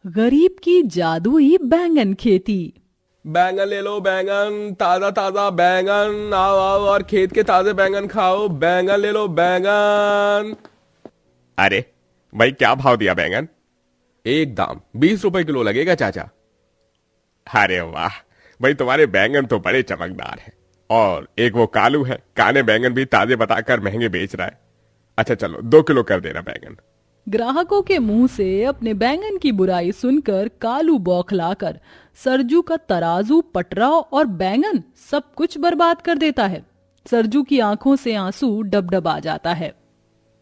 गरीब की जादुई बैंगन खेती। बैंगन ले लो बैंगन, ताजा ताजा बैंगन, आओ आओ और खेत के ताजे बैंगन खाओ। बैंगन ले लो बैंगन। अरे भाई, क्या भाव दिया बैंगन? एक दाम, 20 रुपए किलो लगेगा चाचा। अरे वाह भाई, तुम्हारे बैंगन तो बड़े चमकदार हैं। और एक वो कालू है, काले बैंगन भी ताजे बताकर महंगे बेच रहा है। अच्छा चलो, 2 किलो कर देना बैंगन। ग्राहकों के मुंह से अपने बैंगन की बुराई सुनकर कालू बौखलाकर सरजू का तराजू, पटरा और बैंगन सब कुछ बर्बाद कर देता है। सरजू की आंखों से आंसू डबडबा जाता है।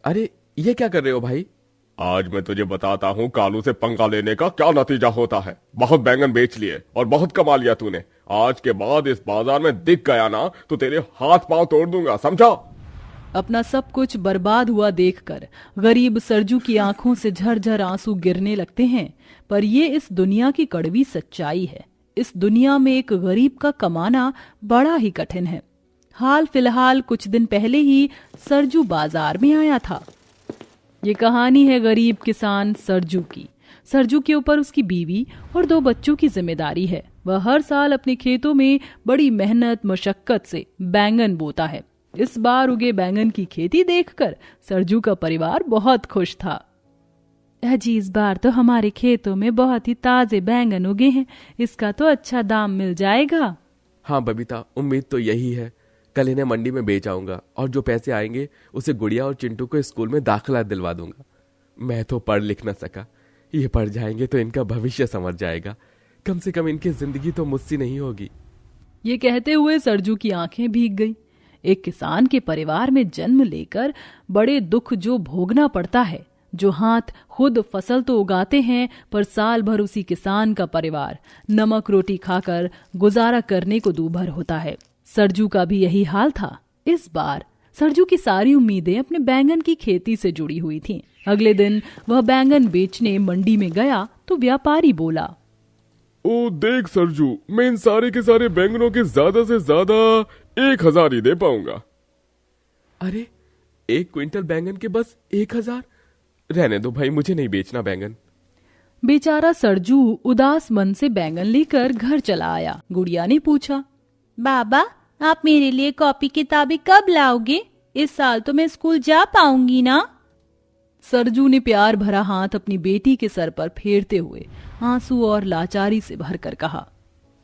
अरे ये क्या कर रहे हो भाई? आज मैं तुझे बताता हूँ कालू से पंगा लेने का क्या नतीजा होता है। बहुत बैंगन बेच लिए और बहुत कमा लिया तूने। आज के बाद इस बाजार में दिख गया ना तो तेरे हाथ पांव तोड़ दूंगा, समझा? अपना सब कुछ बर्बाद हुआ देखकर गरीब सरजू की आंखों से झरझर आंसू गिरने लगते हैं। पर ये इस दुनिया की कड़वी सच्चाई है। इस दुनिया में एक गरीब का कमाना बड़ा ही कठिन है। हाल फिलहाल कुछ दिन पहले ही सरजू बाजार में आया था। ये कहानी है गरीब किसान सरजू की। सरजू के ऊपर उसकी बीवी और 2 बच्चों की जिम्मेदारी है। वह हर साल अपने खेतों में बड़ी मेहनत मशक्कत से बैंगन बोता है। इस बार उगे बैंगन की खेती देखकर सरजू का परिवार बहुत खुश था। अजी, इस बार तो हमारे खेतों में बहुत ही ताजे बैंगन उगे हैं, इसका तो अच्छा दाम मिल जाएगा। हाँ बबीता, उम्मीद तो यही है। कल इन्हें मंडी में बेच आऊंगा और जो पैसे आएंगे उसे गुड़िया और चिंटू को स्कूल में दाखिला दिलवा दूंगा। मैं तो पढ़ लिख न सका, ये पढ़ जाएंगे तो इनका भविष्य संवर जाएगा। कम से कम इनकी जिंदगी तो मुझसे नहीं होगी। ये कहते हुए सरजू की आंखें भीग गई। एक किसान के परिवार में जन्म लेकर बड़े दुख जो भोगना पड़ता है, जो हाथ खुद फसल तो उगाते हैं पर साल भर उसी किसान का परिवार नमक रोटी खाकर गुजारा करने को दूभर होता है। सरजू का भी यही हाल था। इस बार सरजू की सारी उम्मीदें अपने बैंगन की खेती से जुड़ी हुई थीं। अगले दिन वह बैंगन बेचने मंडी में गया तो व्यापारी बोला, ओ देख सरजू, मैं इन सारे के सारे बैंगनों के ज्यादा से ज्यादा 1000 ही दे पाऊंगा। अरे 1 क्विंटल बैंगन के बस 1000? रहने दो भाई, मुझे नहीं बेचना बैंगन। बेचारा सरजू उदास मन से बैंगन लेकर घर चला आया। गुड़िया ने पूछा, बाबा आप मेरे लिए कॉपी किताबें कब लाओगे? इस साल तो मैं स्कूल जा पाऊंगी ना? सरजू ने प्यार भरा हाथ अपनी बेटी के सर पर फेरते हुए आंसू और लाचारी से भरकर कहा,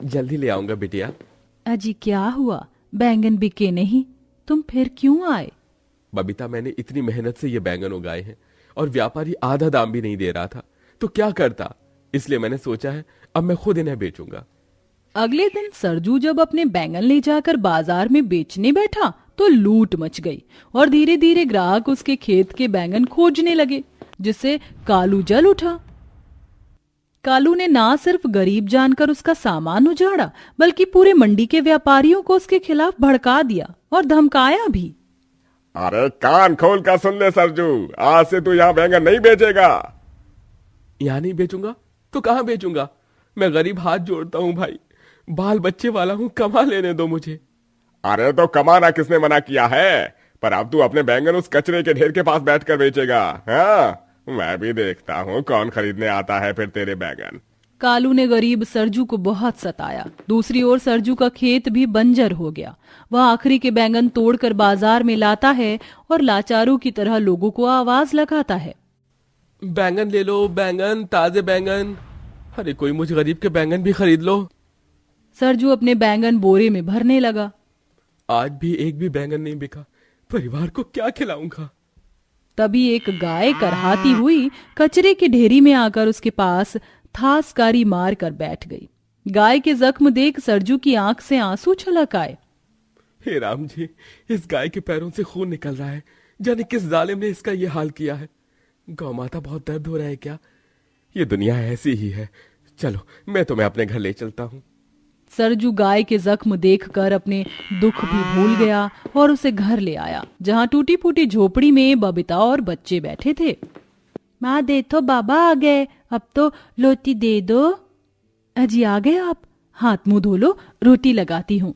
जल्दी ले आऊंगा बिटिया। अजी क्या हुआ, बैंगन बिके नहीं, तुम फिर क्यों आए? बबीता, मैंने इतनी मेहनत से ये बैंगन उगाए हैं और व्यापारी आधा दाम भी नहीं दे रहा था, तो क्या करता। इसलिए मैंने सोचा है अब मैं खुद इन्हें बेचूंगा। अगले दिन सरजू जब अपने बैंगन ले जाकर बाजार में बेचने बैठा तो लूट मच गई और धीरे धीरे ग्राहक उसके खेत के बैंगन खोजने लगे, जिससे कालू जल उठा। कालू ने ना सिर्फ गरीब जानकर उसका सामान उजाड़ा, बल्कि पूरे मंडी के व्यापारियों को उसके खिलाफ भड़का दिया और धमकाया भी। अरे कान खोल कर सुन ले सरजू, आज से तू यहाँ बैंगन नहीं बेचेगा। यहाँ नहीं बेचूंगा तो कहाँ बेचूंगा? मैं गरीब हाथ जोड़ता हूँ भाई, बाल बच्चे वाला हूँ, कमा लेने दो मुझे। अरे तो कमाना किसने मना किया है? पर अब तू अपने बैंगन उस कचरे के ढेर के पास बैठकर बेचेगा। हाँ, मैं भी देखता हूँ कौन खरीदने आता है फिर तेरे बैंगन। कालू ने गरीब सरजू को बहुत सताया। दूसरी ओर सरजू का खेत भी बंजर हो गया। वह आखिरी के बैंगन तोड़कर बाजार में लाता है और लाचारों की तरह लोगों को आवाज लगाता है, बैंगन ले लो बैंगन, ताजे बैंगन। अरे कोई मुझे गरीब के बैंगन भी खरीद लो। सरजू अपने बैंगन बोरे में भरने लगा। आज भी एक भी बैंगन नहीं बिका, परिवार को क्या खिलाऊंगा? तभी एक गाय करहाती हुई कचरे की ढेरी में आकर उसके पास थासकारी मार कर बैठ गई। गाय के जख्म देख सरजू की आंख से आंसू छलक आए। हे राम जी, इस गाय के पैरों से खून निकल रहा है। जाने किस जालिम ने इसका ये हाल किया है। गौ माता, बहुत दर्द हो रहा है क्या? ये दुनिया ऐसी ही है। चलो मैं तुम्हें अपने घर ले चलता हूँ। सरजू गाय के जख्म देखकर अपने दुख भी भूल गया और उसे घर ले आया, जहाँ टूटी फूटी झोपड़ी में बबीता और बच्चे बैठे थे। माँ देखो बाबा आ गए, अब तो रोटी दे दो। अजी आ गए आप? हाथ मुंह धो लो, रोटी लगाती हूँ।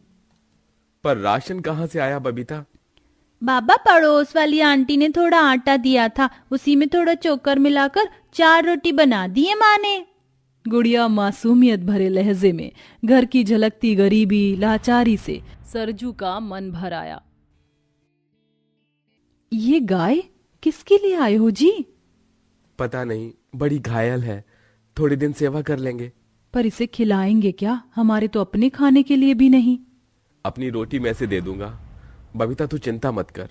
पर राशन कहाँ से आया बबीता? बाबा पड़ोस वाली आंटी ने थोड़ा आटा दिया था, उसी में थोड़ा चोकर मिलाकर 4 रोटी बना दी है माँ ने। गुड़िया मासूमियत भरे लहजे में घर की झलकती गरीबी लाचारी से सरजू का मन भर आया। ये गाय किसके लिए आए हो जी? पता नहीं, बड़ी घायल है, थोड़े दिन सेवा कर लेंगे। पर इसे खिलाएंगे क्या? हमारे तो अपने खाने के लिए भी नहीं। अपनी रोटी मैं से दे दूंगा, बबीता तू चिंता मत कर।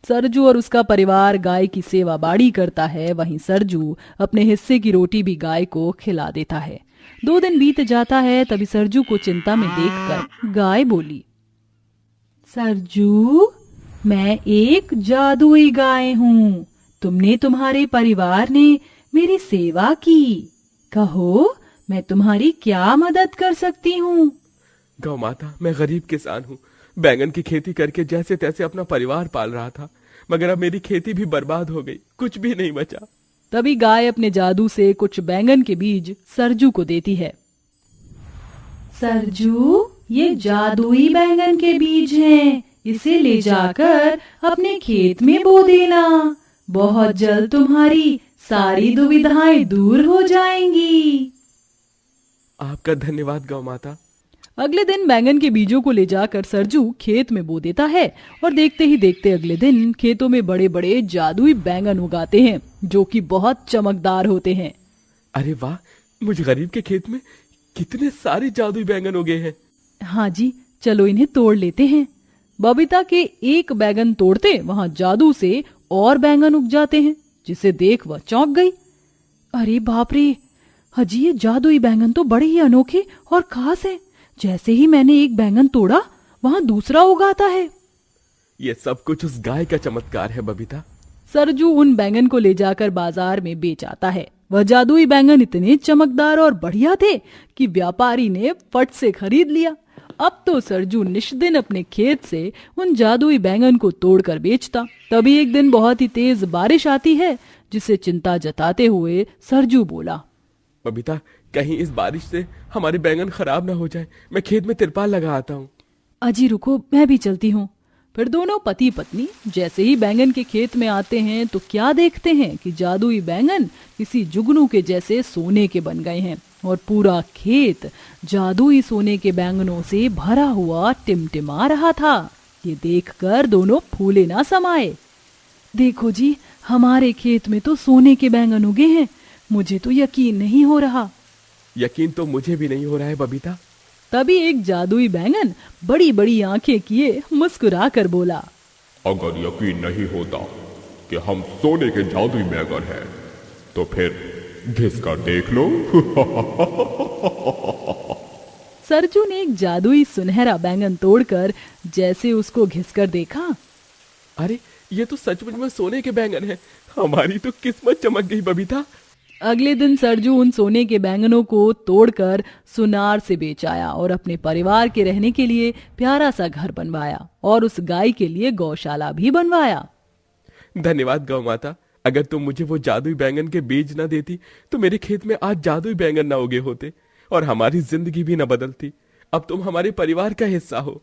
सरजू और उसका परिवार गाय की सेवा बाड़ी करता है, वहीं सरजू अपने हिस्से की रोटी भी गाय को खिला देता है। 2 दिन बीत जाता है, तभी सरजू को चिंता में देखकर गाय बोली, सरजू, मैं एक जादुई गाय हूँ। तुम्हारे परिवार ने मेरी सेवा की। कहो, मैं तुम्हारी क्या मदद कर सकती हूँ? गौ माता, मैं गरीब किसान हूँ, बैंगन की खेती करके जैसे तैसे अपना परिवार पाल रहा था, मगर अब मेरी खेती भी बर्बाद हो गई, कुछ भी नहीं बचा। तभी गाय अपने जादू से कुछ बैंगन के बीज सरजू को देती है। सरजू, ये जादुई बैंगन के बीज हैं, इसे ले जाकर अपने खेत में बो देना। बहुत जल्द तुम्हारी सारी दुविधाएं दूर हो जाएंगी। आपका धन्यवाद गौ माता। अगले दिन बैंगन के बीजों को ले जाकर सरजू खेत में बो देता है और देखते ही देखते अगले दिन खेतों में बड़े बड़े जादुई बैंगन उगाते हैं, जो कि बहुत चमकदार होते हैं। अरे वाह, मुझ गरीब के खेत में कितने सारे जादुई बैंगन उगे हैं। हाँ जी, चलो इन्हें तोड़ लेते हैं। बबीता के एक बैंगन तोड़ते वहाँ जादू से और बैंगन उग जाते हैं, जिसे देख वह चौंक गई। अरे बाप रे, हाजी, ये जादुई बैंगन तो बड़े ही अनोखे और खास हैं। जैसे ही मैंने एक बैंगन तोड़ा, वहाँ दूसरा उगाता है। ये सब कुछ उस गाय का चमत्कार है बबीता। सरजू उन बैंगन को ले जाकर बाजार में बेच आता है। वह जादुई बैंगन इतने चमकदार और बढ़िया थे कि व्यापारी ने फट से खरीद लिया। अब तो सरजू निष्दिन अपने खेत से उन जादुई बैंगन को तोड़कर बेचता। तभी एक दिन बहुत ही तेज बारिश आती है, जिसे चिंता जताते हुए सरजू बोला, बबीता, कहीं इस बारिश से हमारे बैंगन खराब ना हो जाए, मैं खेत में तिरपाल लगा आता हूँ। अजी रुको, मैं भी चलती हूँ। फिर दोनों पति पत्नी जैसे ही बैंगन के खेत में आते हैं तो क्या देखते हैं कि जादुई बैंगन किसी जुगनू के जैसे सोने के बन गए हैं और पूरा खेत जादुई सोने के बैंगनों से भरा हुआ टिमटिमा रहा था। ये देखकर दोनों फूले ना समाये। देखो जी, हमारे खेत में तो सोने के बैंगन उगे हैं। मुझे तो यकीन नहीं हो रहा। यकीन तो मुझे भी नहीं हो रहा है बबीता। तभी एक जादुई बैंगन बड़ी बड़ी आंखें किए मुस्कुरा कर बोला, अगर यकीन नहीं होता कि हम सोने के जादुई बैंगन हैं, तो फिर घिस कर देख लो। सरजू ने एक जादुई सुनहरा बैंगन तोड़कर जैसे उसको घिसकर देखा, अरे ये तो सचमुच में सोने के बैंगन हैं। हमारी तो किस्मत चमक गई बबीता। अगले दिन सरजू उन सोने के बैंगनों को तोड़कर सुनार से बेच आया और अपने परिवार के रहने के लिए प्यारा सा घर बनवाया और उस गाय के लिए गौशाला भी बनवाया। धन्यवाद गौ माता, अगर तुम मुझे वो जादुई बैंगन के बीज न देती तो मेरे खेत में आज जादुई बैंगन न उगे होते और हमारी जिंदगी भी न बदलती। अब तुम हमारे परिवार का हिस्सा हो।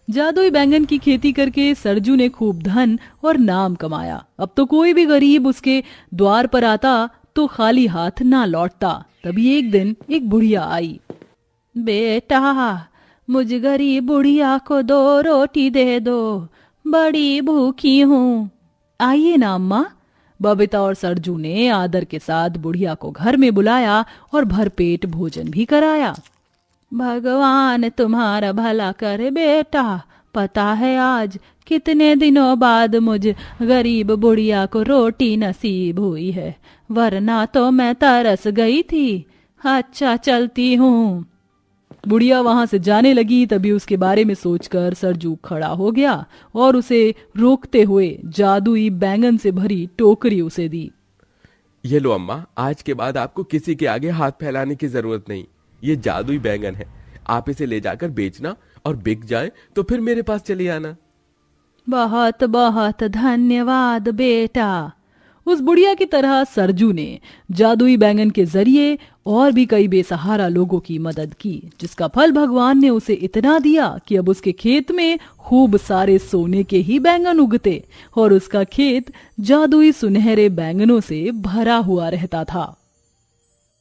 जादुई बैंगन की खेती करके सरजू ने खूब धन और नाम कमाया। अब तो कोई भी गरीब उसके द्वार पर आता तो खाली हाथ ना लौटता। तभी एक दिन एक बुढ़िया आई। बेटा, मुझ गरीब बुढ़िया को 2 रोटी दे दो, बड़ी भूखी हूँ। आइए ना अम्मा। बबीता और सरजू ने आदर के साथ बुढ़िया को घर में बुलाया और भरपेट भोजन भी कराया। भगवान तुम्हारा भला करे बेटा, पता है आज कितने दिनों बाद मुझ गरीब बुढ़िया को रोटी नसीब हुई है, वरना तो मैं तरस गई थी। अच्छा, चलती हूँ। बुढ़िया वहां से जाने लगी। तभी उसके बारे में सोचकर सरजू खड़ा हो गया और उसे रोकते हुए जादुई बैंगन से भरी टोकरी उसे दी। ये लो अम्मा, आज के बाद आपको किसी के आगे हाथ फैलाने की जरूरत नहीं। ये जादुई बैंगन है, आप इसे ले जाकर बेचना और बिक जाए तो फिर मेरे पास चले आना। बहुत बहुत धन्यवाद बेटा। उस बुढ़िया की तरह सरजू ने जादुई बैंगन के जरिए और भी कई बेसहारा लोगों की मदद की, जिसका फल भगवान ने उसे इतना दिया कि अब उसके खेत में खूब सारे सोने के ही बैंगन उगते और उसका खेत जादुई सुनहरे बैंगनों से भरा हुआ रहता था।